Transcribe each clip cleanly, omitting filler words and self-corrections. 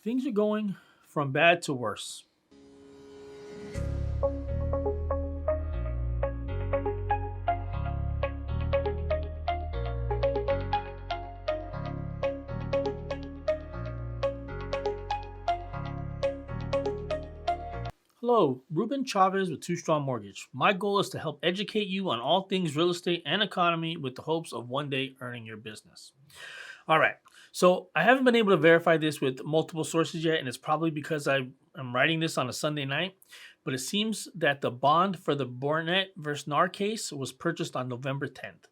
Things are going from bad to worse. Hello, Ruben Chavez with Two Strong Mortgage. My goal is to help educate you on all things real estate and economy with the hopes of one day earning your business. All right. So I haven't been able to verify this with multiple sources yet, and it's probably because I am writing this on a Sunday night. But it seems that the bond for the Burnett versus NAR case was purchased on November 10th.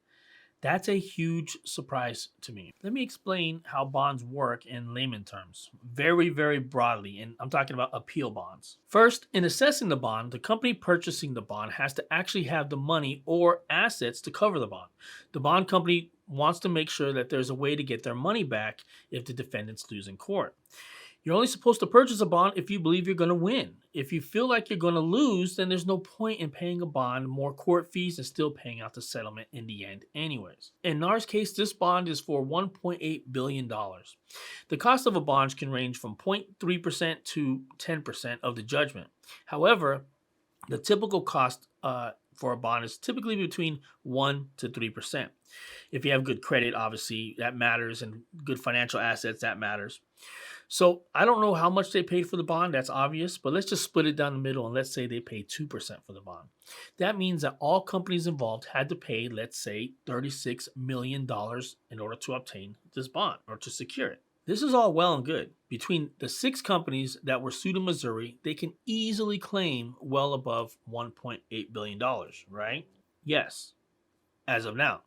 That's a huge surprise to me. Let me explain how bonds work in layman terms, very, very broadly, and I'm talking about appeal bonds. First, in assessing the bond, the company purchasing the bond has to actually have the money or assets to cover the bond. The bond company wants to make sure that there's a way to get their money back if the defendants lose in court. You're only supposed to purchase a bond if you believe you're going to win. If you feel like you're going to lose, then there's no point in paying a bond, more court fees, and still paying out the settlement in the end, anyways. In NAR's case, this bond is for $1.8 billion. The cost of a bond can range from 0.3% to 10% of the judgment. However, the typical cost for a bond is typically between 1 to 3%. If you have good credit, obviously, that matters, and good financial assets, that matters. So I don't know how much they paid for the bond. That's obvious, but let's just split it down the middle and let's say they paid 2% for the bond. That means that all companies involved had to pay, let's say, $36 million in order to obtain this bond or to secure it. This is all well and good. Between the 6 companies that were sued in Missouri, they can easily claim well above $1.8 billion, right? Yes, as of now.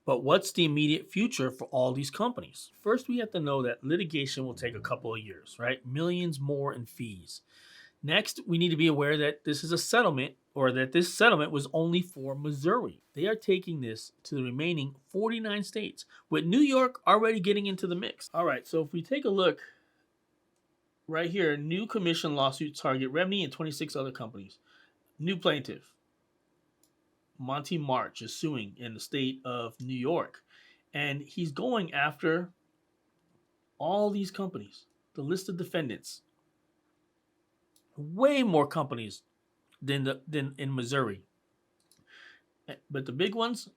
But what's the immediate future for all these companies? First, we have to know that litigation will take a couple of years, right? Millions more in fees. Next, we need to be aware that this is a settlement or that this settlement was only for Missouri. They are taking this to the remaining 49 states, with New York already getting into the mix. All right, so if we take a look right here, new commission lawsuits target Remini and 26 other companies. New plaintiff, Monty March, is suing in the state of New York, and he's going after all these companies, the list of defendants, way more companies than in Missouri. But the big ones,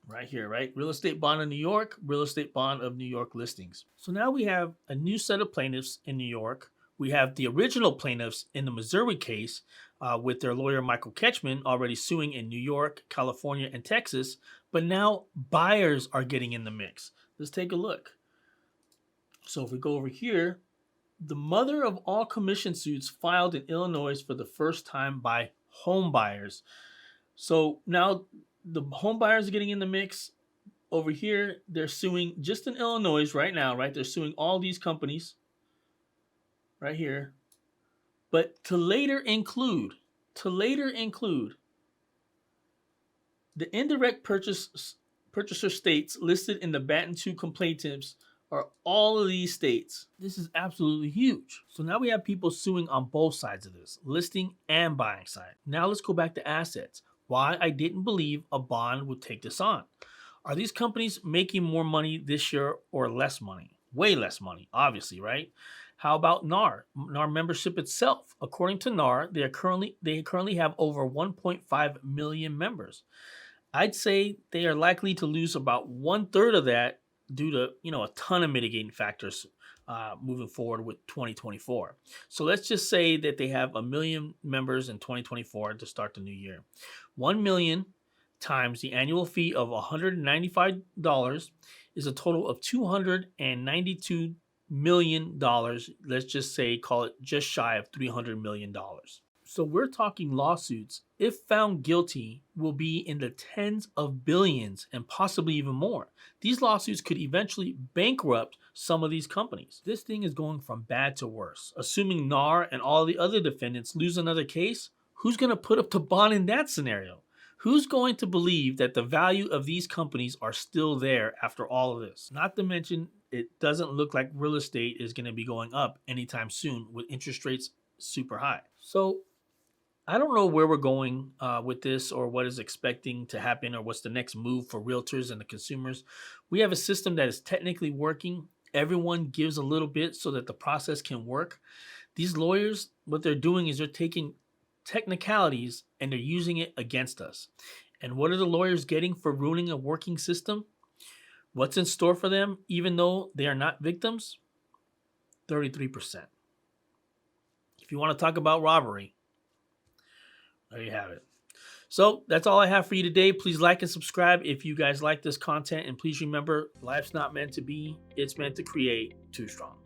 right here, right? Real estate bond of New York, real estate bond of New York listings. So now we have a new set of plaintiffs in New York. We have the original plaintiffs in the Missouri case with their lawyer Michael Ketchman already suing in New York, California, and Texas. But now buyers are getting in the mix. Let's take a look. So if we go over here, the mother of all commission suits filed in Illinois for the first time by home buyers. So now the home buyers are getting in the mix. Over here, they're suing just in Illinois right now, right? They're suing all these companies right here. But to later include the indirect purchaser states listed in the Batten 2 complaints are all of these states. This is absolutely huge. So now we have people suing on both sides of this, listing and buying side. Now let's go back to assets. Why I didn't believe a bond would take this on. Are these companies making more money this year or less money? Way less money, obviously, right? How about NAR? NAR membership itself. According to NAR, they currently have over 1.5 million members. I'd say they are likely to lose about 1/3 of that due to a ton of mitigating factors moving forward with 2024. So let's just say that they have 1 million members in 2024 to start the new year. 1 million times the annual fee of $195 is a total of $292 million. Let's just say, call it just shy of $300 million. So we're talking lawsuits, if found guilty, will be in the tens of billions and possibly even more. These lawsuits could eventually bankrupt some of these companies. This thing is going from bad to worse. Assuming NAR and all the other defendants lose another case, who's going to put up the bond in that scenario? Who's going to believe that the value of these companies are still there after all of this? Not to mention, it doesn't look like real estate is going to be going up anytime soon with interest rates super high. So I don't know where we're going with this or what is expecting to happen or what's the next move for realtors and the consumers. We have a system that is technically working everyone gives a little bit so that the process can work. These lawyers, what they're doing is they're taking technicalities and they're using it against us. And what are the lawyers getting for ruining a working system? What's in store for them, even though they are not victims? 33%. If you want to talk about robbery, there you have it. So that's all I have for you today. Please like and subscribe if you guys like this content. And please remember, life's not meant to be, it's meant to create. Too Strong.